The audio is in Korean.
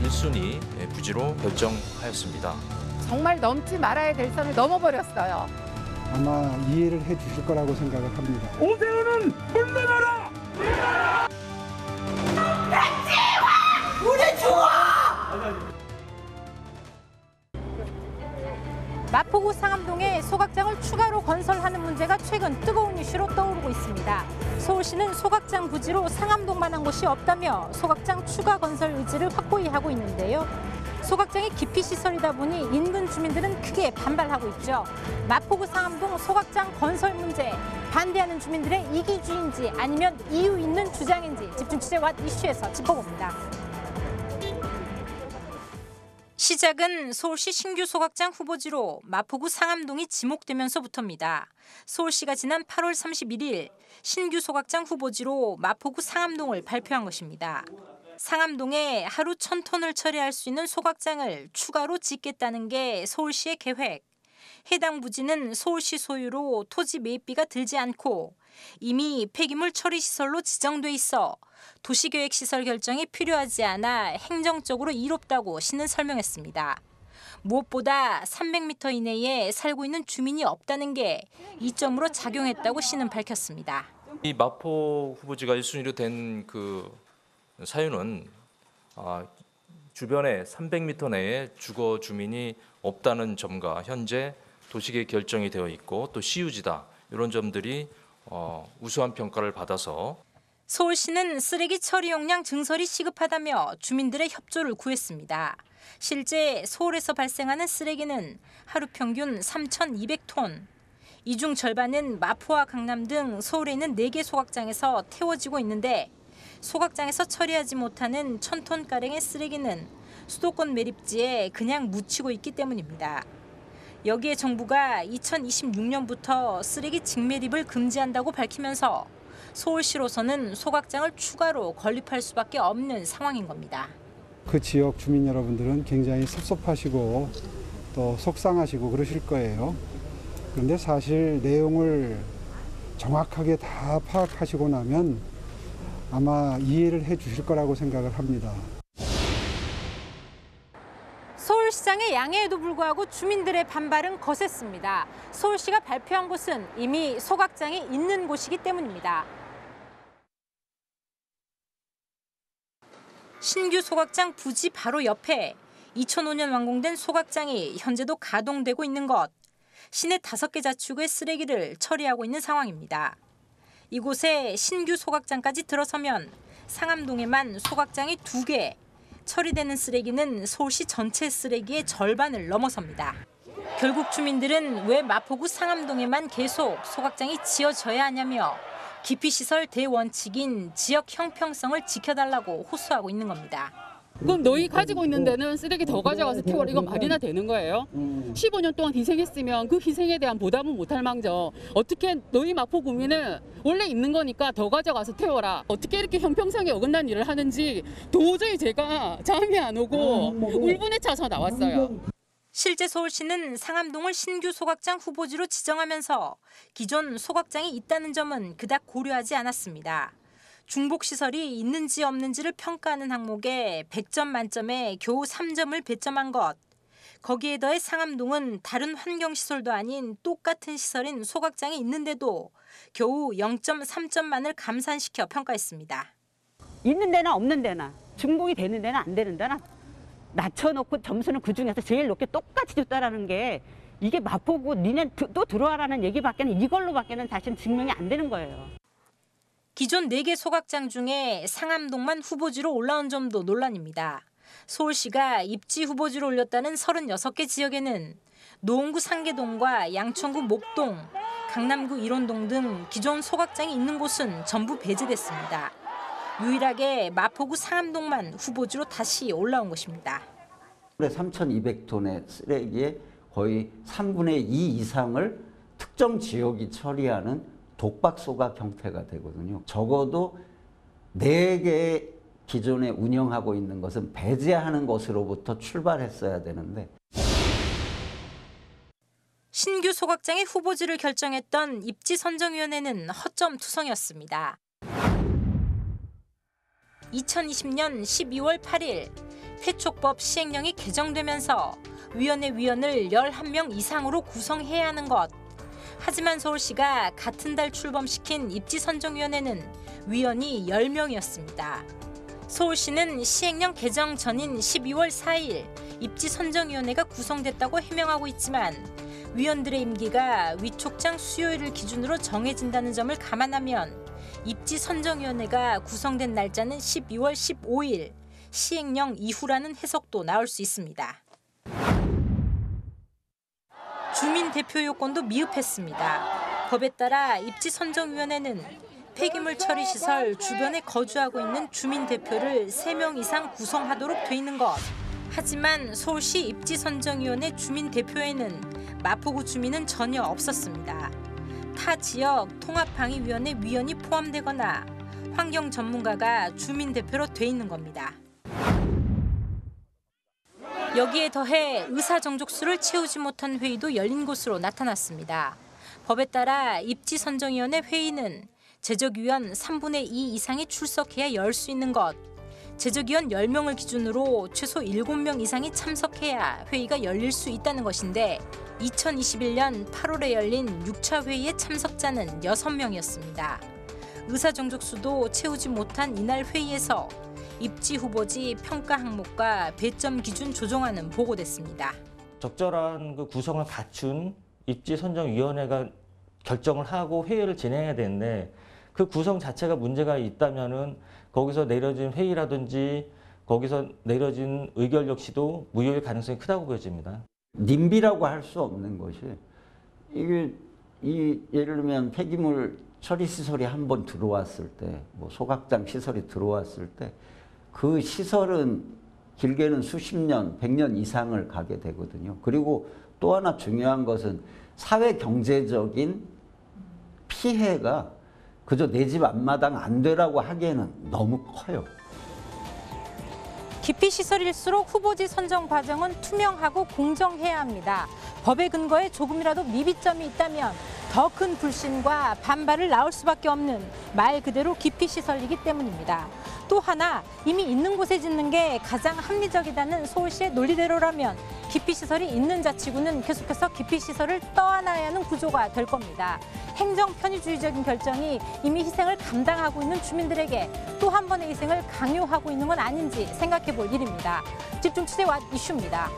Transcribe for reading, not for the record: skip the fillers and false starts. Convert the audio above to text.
1순위 부지로 결정하였습니다. 정말 넘지 말아야 될 선을 넘어버렸어요. 아마 이해를 해 주실 거라고 생각을 합니다. 오세훈은 물러나라! 우리 좋아! 마포구 상암동에 소각장을 추가로 건설하는 문제가 최근 뜨거운 이슈로 떠오르고 있습니다. 서울시는 소각장 부지로 상암동만한 곳이 없다며 소각장 추가 건설 의지를 확고히 하고 있는데요. 소각장이 기피시설이다 보니 인근 주민들은 크게 반발하고 있죠. 마포구 상암동 소각장 건설 문제, 반대하는 주민들의 이기주의인지 아니면 이유 있는 주장인지 집중 취재 왓 이슈에서 짚어봅니다. 시작은 서울시 신규 소각장 후보지로 마포구 상암동이 지목되면서부터입니다. 서울시가 지난 8월 31일 신규 소각장 후보지로 마포구 상암동을 발표한 것입니다. 상암동에 하루 1,000톤을 처리할 수 있는 소각장을 추가로 짓겠다는 게 서울시의 계획. 해당 부지는 서울시 소유로 토지 매입비가 들지 않고 이미 폐기물 처리 시설로 지정돼 있어 도시계획 시설 결정이 필요하지 않아 행정적으로 이롭다고 시는 설명했습니다. 무엇보다 300m 이내에 살고 있는 주민이 없다는 게 이점으로 작용했다고 시는 밝혔습니다. 이 마포 후보지가 1순위로 된 그 사유는 주변에 300m 내에 주거 주민이 없다는 점과 현재 도시계획 결정이 되어 있고 또 시유지다 이런 점들이 우수한 평가를 받아서 서울시는 쓰레기 처리 용량 증설이 시급하다며 주민들의 협조를 구했습니다. 실제 서울에서 발생하는 쓰레기는 하루 평균 3,200톤. 이 중 절반은 마포와 강남 등 서울에 있는 4개 소각장에서 태워지고 있는데 소각장에서 처리하지 못하는 1,000톤가량의 쓰레기는 수도권 매립지에 그냥 묻히고 있기 때문입니다. 여기에 정부가 2026년부터 쓰레기 직매립을 금지한다고 밝히면서 서울시로서는 소각장을 추가로 건립할 수밖에 없는 상황인 겁니다. 그 지역 주민 여러분들은 굉장히 섭섭하시고 또 속상하시고 그러실 거예요. 그런데 사실 내용을 정확하게 다 파악하시고 나면 아마 이해를 해 주실 거라고 생각을 합니다. 서울시장의 양해에도 불구하고 주민들의 반발은 거셌습니다. 서울시가 발표한 곳은 이미 소각장이 있는 곳이기 때문입니다. 신규 소각장 부지 바로 옆에 2005년 완공된 소각장이 현재도 가동되고 있는 것. 시내 5개 자치구의 쓰레기를 처리하고 있는 상황입니다. 이곳에 신규 소각장까지 들어서면 상암동에만 소각장이 2개, 처리되는 쓰레기는 서울시 전체 쓰레기의 절반을 넘어섭니다. 결국 주민들은 왜 마포구 상암동에만 계속 소각장이 지어져야 하냐며 기피시설 대원칙인 지역 형평성을 지켜달라고 호소하고 있는 겁니다. 그럼 너희 가지고 있는 데는 쓰레기 더 가져가서 태워라. 이거 말이나 되는 거예요? 15년 동안 희생했으면 그 희생에 대한 보답은 못할 망정 어떻게 너희 마포 구민은 원래 있는 거니까 더 가져가서 태워라. 어떻게 이렇게 형평성에 어긋난 일을 하는지 도저히 제가 잠이 안 오고 울분에 차서 나왔어요. 실제 서울시는 상암동을 신규 소각장 후보지로 지정하면서 기존 소각장이 있다는 점은 그닥 고려하지 않았습니다. 중복시설이 있는지 없는지를 평가하는 항목에 100점 만점에 겨우 3점을 배점한 것. 거기에 더해 상암동은 다른 환경시설도 아닌 똑같은 시설인 소각장이 있는데도 겨우 0.3점만을 감산시켜 평가했습니다. 있는 데나 없는 데나 중복이 되는 데나 안 되는 데나 낮춰놓고 점수는 그중에서 제일 높게 똑같이 줬다라는 게 이게 마포구 니네 또 들어와라는 얘기밖에는 이걸로밖에는 사실 증명이 안 되는 거예요. 기존 4개 소각장 중에 상암동만 후보지로 올라온 점도 논란입니다. 서울시가 입지 후보지로 올렸다는 36개 지역에는 노원구 상계동과 양천구 목동, 강남구 일원동 등 기존 소각장이 있는 곳은 전부 배제됐습니다. 유일하게 마포구 상암동만 후보지로 다시 올라온 것입니다. 3,200톤의 쓰레기의 거의 3분의 2 이상을 특정 지역이 처리하는 독박소각 형태가 되거든요. 적어도 4개의 기존에 운영하고 있는 것은 배제하는 것으로부터 출발했어야 되는데 신규 소각장의 후보지를 결정했던 입지선정위원회는 허점투성이었습니다. 2020년 12월 8일 폐촉법 시행령이 개정되면서 위원을 11명 이상으로 구성해야 하는 것. 하지만 서울시가 같은 달 출범시킨 입지선정위원회는 위원이 10명이었습니다. 서울시는 시행령 개정 전인 12월 4일 입지선정위원회가 구성됐다고 해명하고 있지만 위원들의 임기가 위촉장 수요일을 기준으로 정해진다는 점을 감안하면 입지선정위원회가 구성된 날짜는 12월 15일, 시행령 이후라는 해석도 나올 수 있습니다. 주민 대표 요건도 미흡했습니다. 법에 따라 입지선정위원회는 폐기물 처리 시설 주변에 거주하고 있는 주민 대표를 3명 이상 구성하도록 돼 있는 것. 하지만 서울시 입지선정위원회 주민 대표에는 마포구 주민은 전혀 없었습니다. 타 지역 통합방위위원회 위원이 포함되거나 환경 전문가가 주민 대표로 돼 있는 겁니다. 여기에 더해 의사 정족수를 채우지 못한 회의도 열린 것으로 나타났습니다. 법에 따라 입지선정위원회 회의는 제적위원 3분의 2 이상이 출석해야 열 수 있는 것. 제적위원 10명을 기준으로 최소 7명 이상이 참석해야 회의가 열릴 수 있다는 것인데 2021년 8월에 열린 6차 회의의 참석자는 6명이었습니다. 의사 정족수도 채우지 못한 이날 회의에서 입지 후보지 평가 항목과 배점 기준 조정안은 보고됐습니다. 적절한 그 구성을 갖춘 입지선정위원회가 결정을 하고 회의를 진행해야 되는데 그 구성 자체가 문제가 있다면은 거기서 내려진 회의라든지 거기서 내려진 의결 역시도 무효일 가능성이 크다고 보여집니다. 님비라고 할 수 없는 것이 이게 예를 들면 폐기물 처리 시설이 한번 들어왔을 때, 뭐 소각장 시설이 들어왔을 때 그 시설은 길게는 수십 년, 100년 이상을 가게 되거든요. 그리고 또 하나 중요한 것은 사회 경제적인 피해가 그저 내 집 앞마당 안 되라고 하기에는 너무 커요. 기피시설일수록 후보지 선정 과정은 투명하고 공정해야 합니다. 법의 근거에 조금이라도 미비점이 있다면 더 큰 불신과 반발을 낳을 수밖에 없는 말 그대로 기피시설이기 때문입니다. 또 하나 이미 있는 곳에 짓는 게 가장 합리적이다는 서울시의 논리대로라면 기피시설이 있는 자치구는 계속해서 기피시설을 떠안아야 하는 구조가 될 겁니다. 행정 편의주의적인 결정이 이미 희생을 감당하고 있는 주민들에게 또 한 번의 희생을 강요하고 있는 건 아닌지 생각해 볼 일입니다. 집중 취재 왓 이슈입니다.